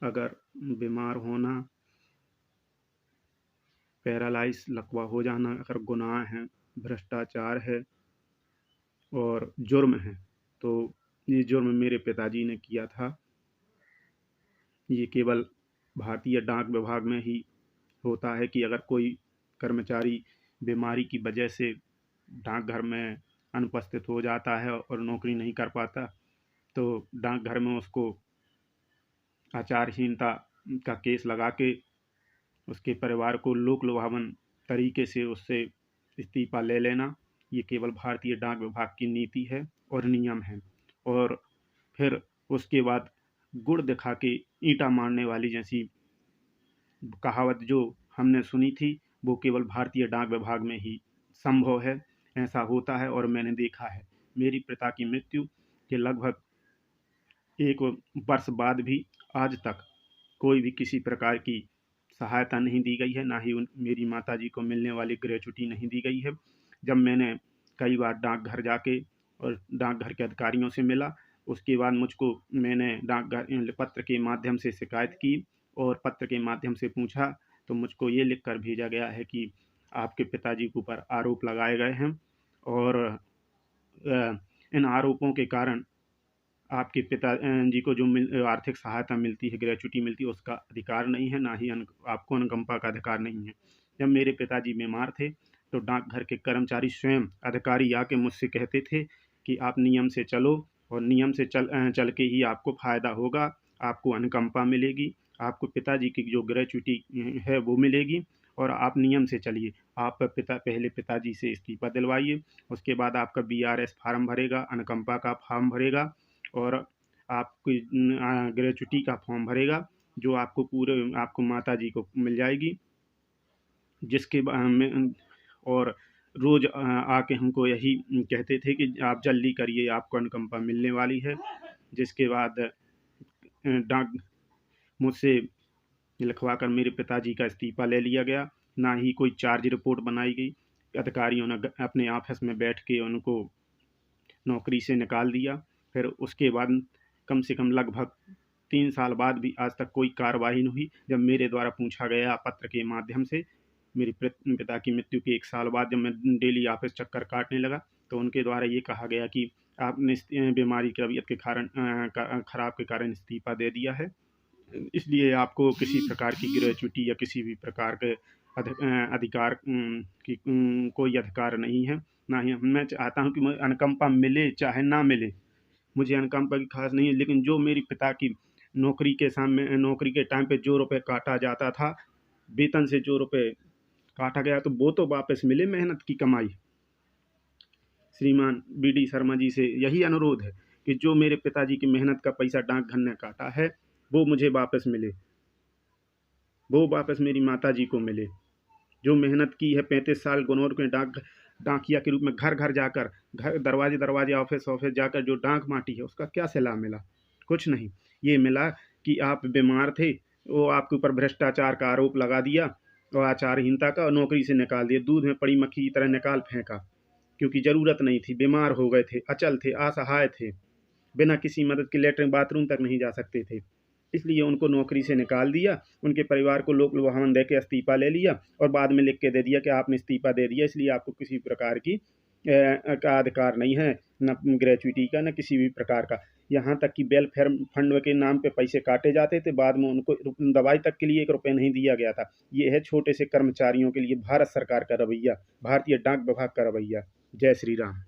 अगर बीमार होना, पैरालाइज लकवा हो जाना अगर गुनाह है, भ्रष्टाचार है और जुर्म है, तो ये जुर्म मेरे पिताजी ने किया था। ये केवल भारतीय डाक विभाग में ही होता है कि अगर कोई कर्मचारी बीमारी की वजह से डाकघर में अनुपस्थित हो जाता है और नौकरी नहीं कर पाता, तो डाकघर में उसको आचारहीनता का केस लगा के उसके परिवार को लोक लुभावन तरीके से उससे इस्तीफा ले लेना। ये केवल भारतीय डाक विभाग की नीति है और नियम है। और फिर उसके बाद गुड़ दिखा के ईंटा मारने वाली जैसी कहावत जो हमने सुनी थी, वो केवल भारतीय डाक विभाग में ही संभव है। ऐसा होता है और मैंने देखा है। मेरी पिता की मृत्यु के लगभग 1 वर्ष बाद भी आज तक कोई भी किसी प्रकार की सहायता नहीं दी गई है, ना ही मेरी माताजी को मिलने वाली ग्रेच्युटी नहीं दी गई है। जब मैंने कई बार डाकघर जाके और डाकघर के अधिकारियों से मिला, उसके बाद मैंने डाकघर पत्र के माध्यम से शिकायत की और पत्र के माध्यम से पूछा, तो मुझको ये लिख कर भेजा गया है कि आपके पिताजी के ऊपर आरोप लगाए गए हैं और इन आरोपों के कारण आपके पिता जी को जो आर्थिक सहायता मिलती है, ग्रेच्युटी मिलती है, उसका अधिकार नहीं है, ना ही आपको अनुकंपा का अधिकार नहीं है। जब मेरे पिताजी बीमार थे, तो डाकघर के कर्मचारी स्वयं अधिकारी आके मुझसे कहते थे कि आप नियम से चलो और नियम से चल के ही आपको फ़ायदा होगा, आपको अनुकंपा मिलेगी, आपको पिताजी की जो ग्रेच्युटी है वो मिलेगी और आप नियम से चलिए। आप पहले पिताजी से इस्तीफा दिलवाइए, उसके बाद आपका BRS फार्म भरेगा, अनुकंपा का फॉर्म भरेगा और आपकी ग्रेच्युटी का फॉर्म भरेगा, जो आपको माताजी को मिल जाएगी। जिसके में और रोज़ आके हमको यही कहते थे कि आप जल्दी करिए, आपको अनुकंपा मिलने वाली है। जिसके बाद डाक मुझसे लिखवा कर मेरे पिताजी का इस्तीफा ले लिया गया। ना ही कोई चार्ज रिपोर्ट बनाई गई। अधिकारियों ने अपने ऑफिस में बैठ के उनको नौकरी से निकाल दिया। फिर उसके बाद कम से कम लगभग 3 साल बाद भी आज तक कोई कार्रवाई नहीं हुई। जब मेरे द्वारा पूछा गया पत्र के माध्यम से, मेरे पिता की मृत्यु के 1 साल बाद जब मैं डेली ऑफिस चक्कर काटने लगा, तो उनके द्वारा ये कहा गया कि आपने बीमारी की तबीयत के कारण खराब के कारण इस्तीफा दे दिया है, इसलिए आपको किसी प्रकार की ग्रेच्युटी या किसी भी प्रकार के अधिकार की कोई अधिकार नहीं है। ना ही मैं चाहता हूँ कि मुझे अनुकंपा मिले चाहे ना मिले, मुझे अनुकंपा की खास नहीं है, लेकिन जो मेरी पिता की नौकरी के टाइम पे जो रुपए काटा जाता था, वेतन से जो रुपए काटा गया, तो वो तो वापस मिले, मेहनत की कमाई। श्रीमान BD शर्मा जी से यही अनुरोध है कि जो मेरे पिताजी की मेहनत का पैसा डाकघर ने काटा है, वो मुझे वापस मिले, वो वापस मेरी माताजी को मिले। जो मेहनत की है 35 साल गुनौर के डाकिया के रूप में घर घर जाकर, घर दरवाजे दरवाजे, ऑफिस ऑफिस जाकर जो डाक माटी है, उसका क्या सिला मिला? कुछ नहीं। ये मिला कि आप बीमार थे, वो आपके ऊपर भ्रष्टाचार का आरोप लगा दिया और आचारहीनता का, और नौकरी से निकाल दिया, दूध में पड़ी मक्खी की तरह निकाल फेंका, क्योंकि ज़रूरत नहीं थी, बीमार हो गए थे, अचल थे, असहाय थे, बिना किसी मदद के लेटरिन बाथरूम तक नहीं जा सकते थे, इसलिए उनको नौकरी से निकाल दिया। उनके परिवार को लोक लुभावन दे के इस्तीफा ले लिया और बाद में लिख के दे दिया कि आपने इस्तीफा दे दिया, इसलिए आपको किसी प्रकार की का अधिकार नहीं है, न ग्रेच्युटी का, न किसी भी प्रकार का। यहाँ तक कि वेलफेयर फंड के नाम पे पैसे काटे जाते थे, बाद में उनको दवाई तक के लिए 1 रुपये नहीं दिया गया था। ये है छोटे से कर्मचारियों के लिए भारत सरकार का रवैया, भारतीय डाक विभाग का रवैया। जय श्री राम।